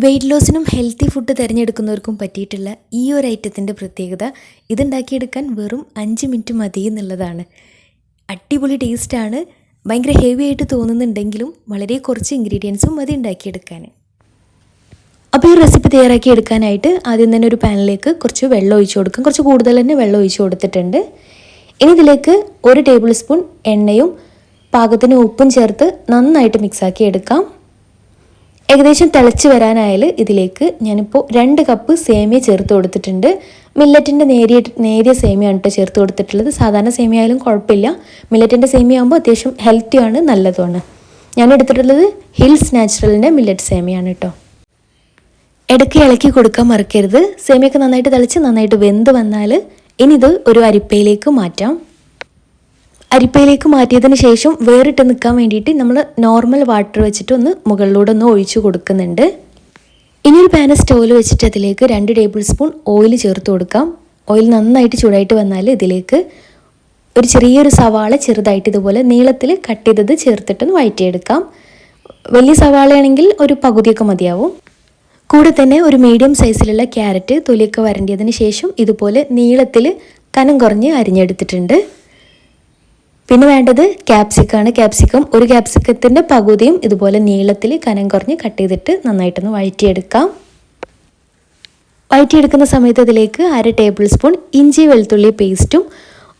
Weight ലോസിനും healthy food തിരഞ്ഞെടുക്കുന്നവർക്കും പറ്റിയിട്ടുള്ള ഈ ഒരു ഐറ്റത്തിൻ്റെ പ്രത്യേകത ഇതുണ്ടാക്കിയെടുക്കാൻ വെറും 5 മിനിറ്റ് മതി എന്നുള്ളതാണ്. അടിപൊളി ടേസ്റ്റാണ്. ഭയങ്കര ഹെവി ആയിട്ട് തോന്നുന്നുണ്ടെങ്കിലും വളരെ കുറച്ച് ഇൻഗ്രീഡിയൻസും മതി ഉണ്ടാക്കിയെടുക്കാൻ. അപ്പോൾ ഈ റെസിപ്പി തയ്യാറാക്കി എടുക്കാനായിട്ട് ആദ്യം തന്നെ ഒരു പാനിലേക്ക് കുറച്ച് വെള്ളം ഒഴിച്ച് കൊടുക്കാം. കുറച്ച് കൂടുതൽ തന്നെ വെള്ളം ഒഴിച്ച് കൊടുത്തിട്ടുണ്ട്. ഇനി ഇതിലേക്ക് 1 ടേബിൾ സ്പൂൺ എണ്ണയും പാകത്തിന് ഉപ്പും ചേർത്ത് നന്നായിട്ട് മിക്സാക്കി എടുക്കാം. ഏകദേശം തിളച്ച് വരാനായാൽ ഇതിലേക്ക് ഞാനിപ്പോൾ 2 കപ്പ് സേമിയ ചേർത്ത് കൊടുത്തിട്ടുണ്ട്. മില്ലറ്റിൻ്റെ നേരിയ സേമിയാണ് കേട്ടോ ചേർത്ത് കൊടുത്തിട്ടുള്ളത്. സാധാരണ സേമിയ ആയാലും കുഴപ്പമില്ല. മില്ലറ്റിൻ്റെ സേമിയ ആകുമ്പോൾ അത്യാവശ്യം ഹെൽത്തിയാണ്, നല്ലതുമാണ്. ഞാൻ എടുത്തിട്ടുള്ളത് ഹിൽസ് നാച്ചുറലിൻ്റെ മില്ലറ്റ് സേമിയാണ് കേട്ടോ. ഇടയ്ക്ക് ഇളക്കി കൊടുക്കാൻ മറക്കരുത്. സേമിയൊക്കെ നന്നായിട്ട് തിളച്ച് നന്നായിട്ട് വെന്ത് വന്നാൽ ഇനി ഇത് ഒരു അരിപ്പയിലേക്ക് മാറ്റാം. അരിപ്പയിലേക്ക് മാറ്റിയതിന് ശേഷം വേറിട്ട് നിൽക്കാൻ വേണ്ടിയിട്ട് നമ്മൾ നോർമൽ വാട്ടർ വെച്ചിട്ട് മുകളിലൂടെ ഒഴിച്ചു കൊടുക്കുന്നുണ്ട്. ഇനി ഒരു പാന് സ്റ്റൗവിൽ വെച്ചിട്ട് അതിലേക്ക് 2 ടേബിൾ സ്പൂൺ ഓയിൽ ചേർത്ത് കൊടുക്കാം. ഓയിൽ നന്നായിട്ട് ചൂടായിട്ട് വന്നാൽ ഇതിലേക്ക് ഒരു ചെറിയൊരു സവാള ചെറുതായിട്ട് ഇതുപോലെ നീളത്തിൽ കട്ട് ചെയ്തത് ചേർത്തിട്ടൊന്ന് വഴറ്റിയെടുക്കാം. വലിയ സവാളയാണെങ്കിൽ ഒരു പകുതിയൊക്കെ മതിയാവും. കൂടെ തന്നെ ഒരു മീഡിയം സൈസിലുള്ള ക്യാരറ്റ് തൊലിയൊക്കെ വരണ്ടിയതിന് ശേഷം ഇതുപോലെ നീളത്തിൽ കനം കുറഞ്ഞ് അരിഞ്ഞെടുത്തിട്ടുണ്ട്. പിന്നെ വേണ്ടത് ക്യാപ്സിക്കാണ്. ഒരു ക്യാപ്സിക്കത്തിൻ്റെ പകുതിയും ഇതുപോലെ നീളത്തിൽ കനം കുറഞ്ഞ് കട്ട് ചെയ്തിട്ട് നന്നായിട്ടൊന്ന് വഴറ്റിയെടുക്കാം. വഴറ്റിയെടുക്കുന്ന സമയത്ത് അതിലേക്ക് 1/2 ടേബിൾ സ്പൂൺ ഇഞ്ചി വെളുത്തുള്ളി പേസ്റ്റും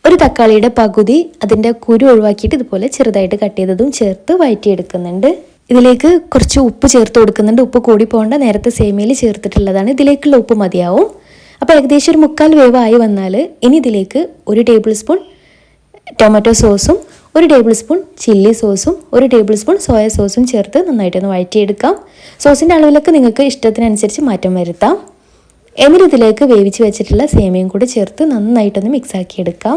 ഒരു തക്കാളിയുടെ പകുതി അതിൻ്റെ കുരു ഒഴിവാക്കിയിട്ട് ഇതുപോലെ ചെറുതായിട്ട് കട്ട് ചെയ്തതും ചേർത്ത് വഴറ്റിയെടുക്കുന്നുണ്ട്. ഇതിലേക്ക് കുറച്ച് ഉപ്പ് ചേർത്ത് കൊടുക്കുന്നുണ്ട്. ഉപ്പ് കൂടി പോകേണ്ട, നേരത്തെ സേമിയയിൽ ചേർത്തിട്ടുള്ളതാണ്. ഇതിലേക്കുള്ള ഉപ്പ് മതിയാവും. അപ്പോൾ ഏകദേശം ഒരു 3/4 വേവായി വന്നാൽ ഇനി ഇതിലേക്ക് 1 ടേബിൾ സ്പൂൺ ടൊമാറ്റോ സോസും 1 ടേബിൾ സ്പൂൺ ചില്ലി സോസും 1 ടേബിൾ സ്പൂൺ സോയ സോസും ചേർത്ത് നന്നായിട്ടൊന്ന് വഴറ്റിയെടുക്കാം. സോസിൻ്റെ അളവിലൊക്കെ നിങ്ങൾക്ക് ഇഷ്ടത്തിനനുസരിച്ച് മാറ്റം വരുത്താം. എന്നിട്ട് ഇതിലേക്ക് വേവിച്ച് വെച്ചിട്ടുള്ള സേമിയയും കൂടി ചേർത്ത് നന്നായിട്ടൊന്ന് മിക്സാക്കി എടുക്കാം.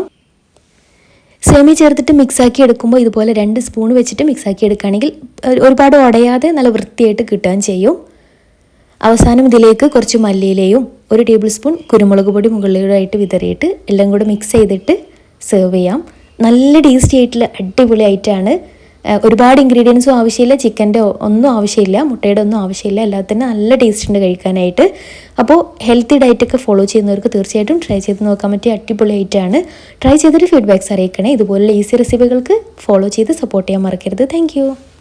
സേമിയ ചേർത്തിട്ട് മിക്സാക്കി എടുക്കുമ്പോൾ ഇതുപോലെ 2 സ്പൂൺ വെച്ചിട്ട് മിക്സാക്കി എടുക്കുകയാണെങ്കിൽ ഒരുപാട് ഉടയാതെ നല്ല വൃത്തിയായിട്ട് കിട്ടുകയും ചെയ്യും. അവസാനം ഇതിലേക്ക് കുറച്ച് മല്ലിയിലയും 1 ടേബിൾ സ്പൂൺ കുരുമുളക് പൊടി മുകളിലായിട്ട് വിതറിയിട്ട് എല്ലാം കൂടെ മിക്സ് ചെയ്തിട്ട് സെർവ് ചെയ്യാം. നല്ല ടേസ്റ്റി ആയിട്ടുള്ള അടിപൊളി ആയിട്ടാണ്. ഒരുപാട് ഇൻഗ്രീഡിയൻസും ആവശ്യമില്ല, ചിക്കൻ്റെ ഒന്നും ആവശ്യമില്ല, മുട്ടയുടെ ഒന്നും ആവശ്യമില്ല. എല്ലാത്തിനും നല്ല ടേസ്റ്റ് ഉണ്ട് കഴിക്കാനായിട്ട്. അപ്പോൾ ഹെൽത്തി ഡയറ്റൊക്കെ ഫോളോ ചെയ്യുന്നവർക്ക് തീർച്ചയായിട്ടും ട്രൈ ചെയ്ത് നോക്കാൻ പറ്റിയ അടിപൊളി ആയിട്ടാണ്. ട്രൈ ചെയ്തിട്ട് ഫീഡ്ബാക്ക്സ് അറിയിക്കണേ. ഇതുപോലുള്ള ഈസി റെസിപ്പികൾക്ക് ഫോളോ ചെയ്ത് സപ്പോർട്ട് ചെയ്യാൻ മറക്കരുത്. താങ്ക്